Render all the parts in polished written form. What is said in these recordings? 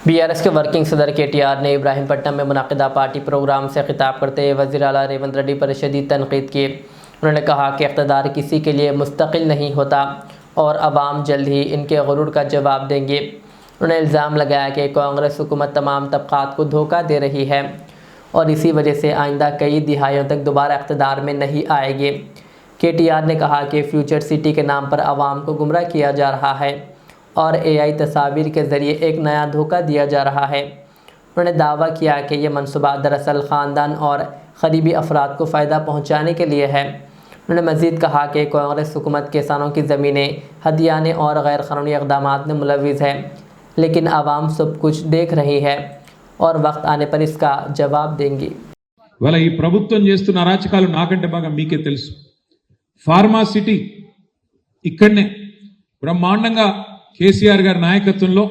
BRS के working सदर KTR ने इब्राहिमपट्टनम में मुनाकिदा पार्टी प्रोग्राम से खिताब करते हुए वज़ीर आला रेवंत रेड्डी पर शदीद तनकीद की। उन्होंने कहा कि इक़्तिदार किसी के लिए मुस्तकिल नहीं होता और अवाम जल्द ही इनके गुरूर का जवाब देंगे। उन्होंने इल्ज़ाम लगाया कि कांग्रेस हुकूमत तमाम तबक़ात को धोखा दे रही है और इसी वजह से आइंदा कई दिहाइयों तक दोबारा इक़्तिदार में नहीं आएगी। केटीआर ने कहा कि फ्यूचर सिटी के नाम पर आवाम को गुमराह किया जा रहा है और एआई तस्वीर के ज़रिए एक नया धोखा दिया जा रहा है। उन्होंने दावा किया कि यह मनसूबा दरअसल ख़ानदान और क़रीबी अफराद को फ़ायदा पहुँचाने के लिए है। उन्होंने मज़ीद कहा कि कांग्रेस हुकूमत किसानों की ज़मीनें हदियाने और गैर क़ानूनी इक़दामात में मुलव्विज़ है, लेकिन आवाम सब कुछ देख रही है और वक्त आने पर इसका जवाब देंगी। వాళ్ళ ఈ ప్రభుత్వం చేస్తున్న అరాచకాలు నాకంటే బాగా మీకే తెలుసు। ఫార్మా సిటీ ఇక్కడనే బ్రహ్మాండంగా కేసీఆర్ గారి నాయకత్వంలో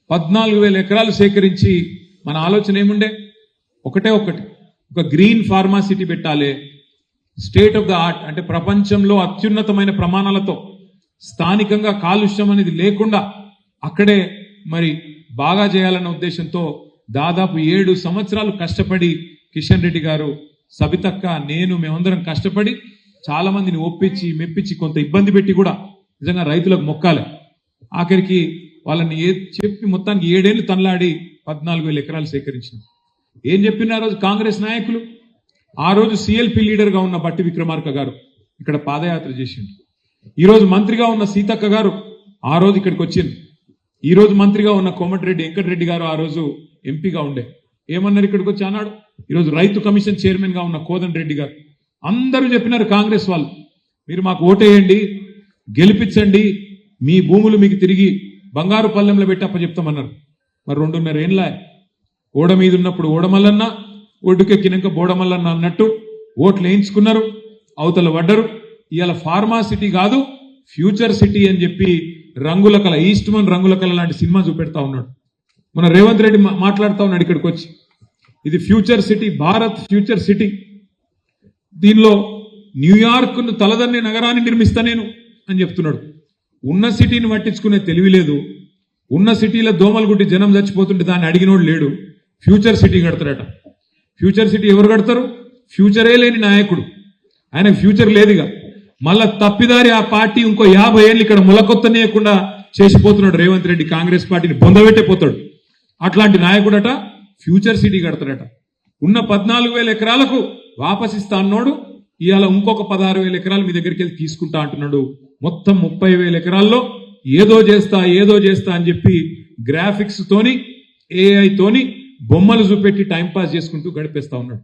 14,000 ఎకరాలు సేకరించి మన ఆలోచన ఏముండే ఒకటి ఒక గ్రీన్ ఫార్మా సిటీ పెట్టాలి, స్టేట్ ఆఫ్ ద ఆర్ట్ అంటే ప్రపంచంలో అత్యున్నతమైన ప్రమాణాలతో స్థానికంగా కాలుష్యం అనేది లేకుండా అక్కడే మరి బాగా చేయాలన్న ఉద్దేశంతో దాదాపు 7 సంవత్సరాలు కష్టపడి కిషన్ రెడ్డి గారు, సబితక్క, నేను మేమందరం కష్టపడి చాలా మందిని ఒప్పించి మెప్పించి కొంత ఇబ్బంది పెట్టి కూడా నిజంగా రైతులకు మొక్కాలి, ఆఖరికి వాళ్ళని చెప్పి మొత్తానికి 7 ఏళ్ళు తనలాడి 14,000 ఎకరాలు సేకరించాం। ఏం చెప్పిన ఆ రోజు కాంగ్రెస్ నాయకులు, ఆ రోజు సిఎల్పి లీడర్గా ఉన్న బట్టి విక్రమార్క గారు ఇక్కడ పాదయాత్ర చేసిండు, ఈరోజు మంత్రిగా ఉన్న సీతక్క గారు ఆ రోజు ఇక్కడికి వచ్చింది, ఈ రోజు మంత్రిగా ఉన్న కోమటిరెడ్డి వెంకటరెడ్డి గారు ఆ రోజు ఎంపీగా ఉండే ఏమన్నారు, ఇక్కడికి వచ్చి అన్నాడు, ఈరోజు రైతు కమిషన్ చైర్మన్ గా ఉన్న కోదండ రెడ్డి గారు అందరూ చెప్పినారు కాంగ్రెస్ వాళ్ళు, మీరు మాకు ఓటేయండి, గెలిపించండి, మీ భూములు మీకు తిరిగి బంగారు పల్లెంలో పెట్టి అప్పచెప్తామన్నారు। మరి 2.5 ఏళ్ళ ఓడ మీద ఉన్నప్పుడు ఓడమల్లన్న, ఒడ్డుకెక్కినాక బోడమల్లన్న అన్నట్టు ఓట్లు వేయించుకున్నారు, అవతల పడ్డరు। ఇవాళ ఫార్మా సిటీ కాదు ఫ్యూచర్ సిటీ అని చెప్పి రంగుల కళ, ఈస్ట్మన్ రంగుల కళ లాంటి సినిమా చూపెడతా ఉన్నాడు। మన రేవంత్ రెడ్డి మాట్లాడుతూ ఉన్నాడు ఇక్కడికి వచ్చి, ఇది future city, Bharat future city, దీనిలో న్యూయార్క్ను తలదన్నే నగరాన్ని నిర్మిస్తా నేను అని చెప్తున్నాడు। ఉన్న సిటీని పట్టించుకునే తెలివి లేదు, ఉన్న సిటీలో దోమలు గుట్టి జనం చచ్చిపోతుంటే దాన్ని అడిగినోడు లేడు, ఫ్యూచర్ సిటీ కడతారట। ఫ్యూచర్ సిటీ ఎవరు కడతారు? ఫ్యూచరే లేని నాయకుడు, ఆయన ఫ్యూచర్ లేదుగా, మళ్ళా తప్పిదారి ఆ పార్టీ ఇంకో 50 ఏళ్ళు ఇక్కడ మొలకొత్తనేయకుండా చేసిపోతున్నాడు రేవంత్ రెడ్డి, కాంగ్రెస్ పార్టీని బొందబెట్టిపోతాడు, అట్లాంటి నాయకుడట ఫ్యూచర్ సిటీ కడతాడట। ఉన్న 14,000 ఎకరాలకు వాపసిస్తా అన్నాడు, ఇవాళ ఇంకొక 16,000 ఎకరాలు మీ దగ్గరికి వెళ్ళి తీసుకుంటా అంటున్నాడు। మొత్తం 30,000 ఎకరాల్లో ఏదో చేస్తా అని చెప్పి గ్రాఫిక్స్ తోని ఏఐ తోని బొమ్మలు చూపెట్టి టైంపాస్ చేసుకుంటూ గడిపేస్తా ఉన్నాడు।